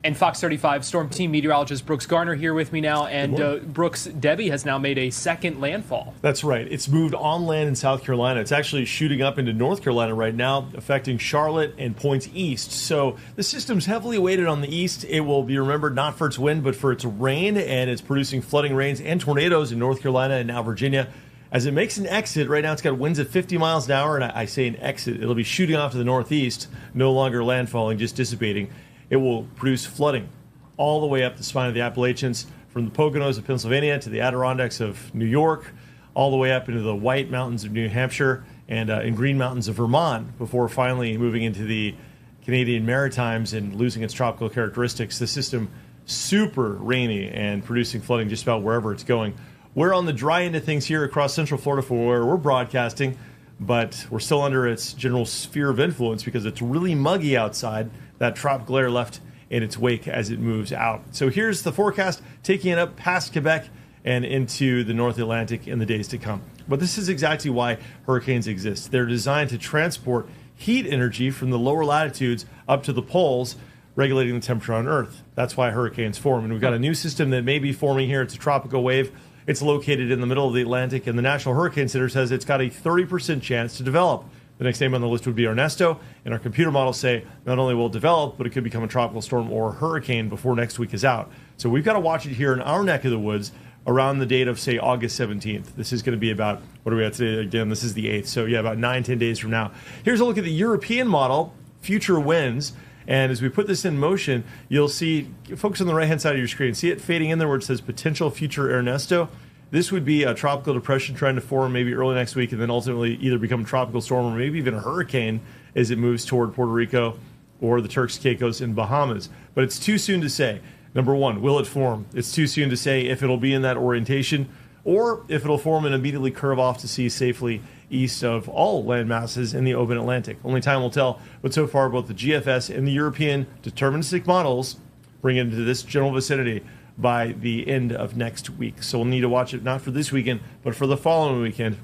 And Fox 35 Storm Team meteorologist Brooks Garner here with me now. And Brooks, Debby has now made a second landfall. That's right. It's moved on land in South Carolina. It's actually shooting up into North Carolina right now, affecting Charlotte and points east. So the system's heavily weighted on the east. It will be remembered not for its wind, but for its rain. And it's producing flooding rains and tornadoes in North Carolina and now Virginia. As it makes an exit, right now it's got winds at 50 miles an hour. And I say an exit. It'll be shooting off to the northeast, no longer landfalling, just dissipating. It will produce flooding all the way up the spine of the Appalachians, from the Poconos of Pennsylvania to the Adirondacks of New York, all the way up into the White Mountains of New Hampshire and Green Mountains of Vermont, before finally moving into the Canadian Maritimes and losing its tropical characteristics. The system super rainy and producing flooding just about wherever it's going. We're on the dry end of things here across Central Florida for where we're broadcasting, but we're still under its general sphere of influence because it's really muggy outside. That tropical air left in its wake as it moves out. So here's the forecast, taking it up past Quebec and into the North Atlantic in the days to come. But this is exactly why hurricanes exist. They're designed to transport heat energy from the lower latitudes up to the poles, regulating the temperature on Earth. That's why hurricanes form. And we've got a new system that may be forming here. It's a tropical wave. It's located in the middle of the Atlantic, and the National Hurricane Center says it's got a 30% chance to develop. The next name on the list would be Ernesto, and our computer models say not only will it develop, but it could become a tropical storm or a hurricane before next week is out. So we've got to watch it here in our neck of the woods around the date of, say, August 17th. This is going to be about, what are we at today? Again, this is the 8th. So, yeah, about 9-10 days from now. Here's a look at the European model, future winds. And as we put this in motion, you'll see, focus on the right-hand side of your screen. See it fading in there where it says potential future Ernesto? This would be a tropical depression trying to form maybe early next week and then ultimately either become a tropical storm or maybe even a hurricane as it moves toward Puerto Rico or the Turks, Caicos, and Bahamas. But it's too soon to say. Number one, will it form? It's too soon to say if it'll be in that orientation or if it'll form and immediately curve off to sea safely east of all land masses in the open Atlantic. Only time will tell, but so far both the GFS and the European deterministic models bring it into this general vicinity by the end of next week. So we'll need to watch it not for this weekend, but for the following weekend.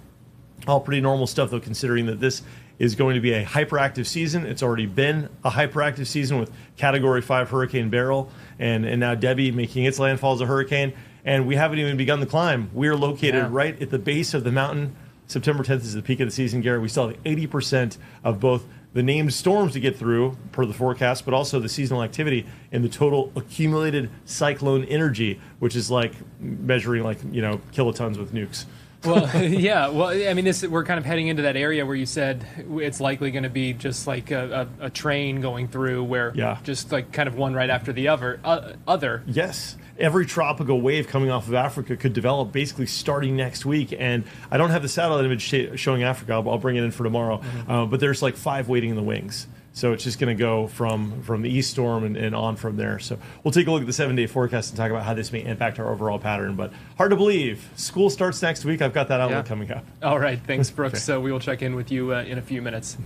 All pretty normal stuff, though, considering that this is going to be a hyperactive season. It's already been a hyperactive season with Category 5 Hurricane Beryl and now Debby making its landfall as a hurricane. And we haven't even begun the climb. We're located right at the base of the mountain. September 10th is the peak of the season, Gary. We still have 80% of both the named storms to get through per the forecast, but also the seasonal activity and the total accumulated cyclone energy, which is like measuring kilotons with nukes. Well, yeah. Well, I mean, we're kind of heading into that area where you said it's likely going to be just like a train going through where just like kind of one right after the other. Yes. Every tropical wave coming off of Africa could develop basically starting next week. And I don't have the satellite image showing Africa. I'll bring it in for tomorrow. Mm-hmm. But there's like 5 waiting in the wings. So it's just going to go from the east storm and on from there. So we'll take a look at the 7-day forecast and talk about how this may impact our overall pattern. But hard to believe. School starts next week. I've got that outlook coming up. All right. Thanks, Brooks. So we will check in with you in a few minutes.